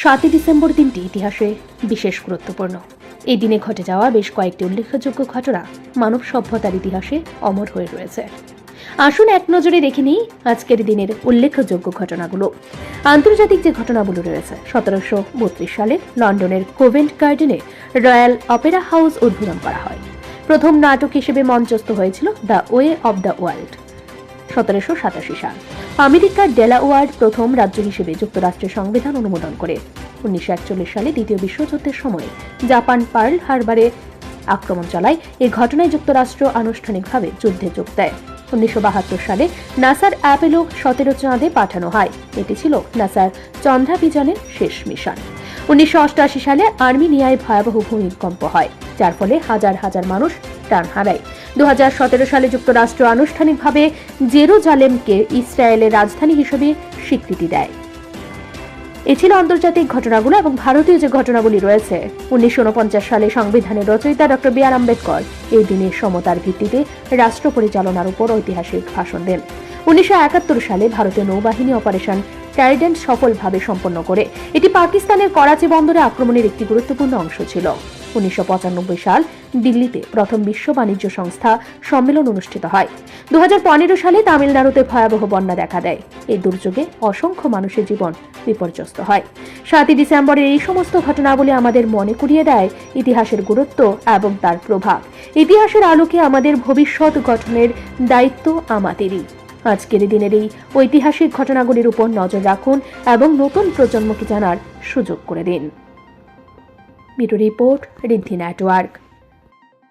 7 December দিনটি ইতিহাসে বিশেষ গুরুত্বপূর্ণ। এই দিনে ঘটে যাওয়া বেশ কয়েকটি উল্লেখযোগ্য ঘটনা মানব সভ্যতার ইতিহাসে অমর হয়ে রয়েছে। আসুন এক নজরে দেখে নিই আজকের দিনের উল্লেখযোগ্য ঘটনাগুলো। আন্তর্জাতিক যে ঘটনাগুলো রয়েছে, 1732 সালে লন্ডনের কোভেন্ট গার্ডেনে রয়্যাল অপেরা হাউস উদ্বোধন করা হয়। প্রথম নাটক হিসেবে মঞ্চস্থ হয়েছিল the way of the world. 1787 সাল আমেরিকার ডেলাওয়ার প্রথম রাজ্য হিসেবে যুক্তরাষ্ট্রের সংবিধান অনুমোদন করে। 1941 সালে দ্বিতীয় বিশ্বযুদ্ধের সময় জাপান পার্ল হারবারে আক্রমণ চালায়। এই ঘটনায় যুক্তরাষ্ট্র আনুষ্ঠানিকভাবে যুদ্ধে যোগ দেয়। 1972 সালে নাসার অ্যাপোলো 17 চাঁদে পাঠানো হয়। এটি ছিল নাসার চন্দ্রাভিযানের শেষ মিশন। 1988 সালে আর্মেনিয়ায় ভয়াবহ ভূমিকম্প হয়, যার ফলে হাজার হাজার মানুষ প্রাণ হারায়। 2017 সালে যুক্তরাষ্ট্র আনুষ্ঠানিকভাবে জেরুজালেমকে ইসরায়েলের রাজধানী হিসেবে স্বীকৃতি দেয়। এ ছিল আন্তর্জাতিক ঘটনাগুলো। এবং ভারতীয় যে ঘটনাগুলি রয়েছে, 1949 সালে সংবিধানের রচয়িতা ডক্টর বি আর আম্বেদকর এই দিনে সমতার ভিত্তিতে রাষ্ট্র পরিচালনার উপর ঐতিহাসিক ভাষণ দেন। 1971 সালে ভারতীয় নৌবাহিনী অপারেশন ট্রাইডেন্ট সফলভাবে সম্পন্ন করে। এটি পাকিস্তানের করাচি বন্দরে আক্রমণের একটি গুরুত্বপূর্ণ অংশ ছিল। 1995 সাল দিল্লিতে প্রথম বিশ্ব বাণিজ্য সংস্থা সম্মেলন অনুষ্ঠিত হয়। 2015 সালে তামিলনাড়ুতে ভয়াবহ বন্যা দেখা দেয়। এই দুর্যোগে অসংখ্য মানুষের জীবন বিপর্যস্ত হয়। 7 ডিসেম্বরের এই সমস্ত ঘটনাবলী আমাদের মনে করিয়ে দেয় ইতিহাসের গুরুত্ব এবং তার প্রভাব। ইতিহাসের আলোকে আমাদের ভবিষ্যৎ গঠনের দায়িত্ব আমাদেরই। আজকের দিনের এই ঐতিহাসিক ঘটনাগুলির উপর নজর রাখুন এবং নতুন প্রজন্মকে জানার সুযোগ করে দিন। ব্যুরো রিপোর্ট, ঋদ্ধি নেটওয়ার্ক।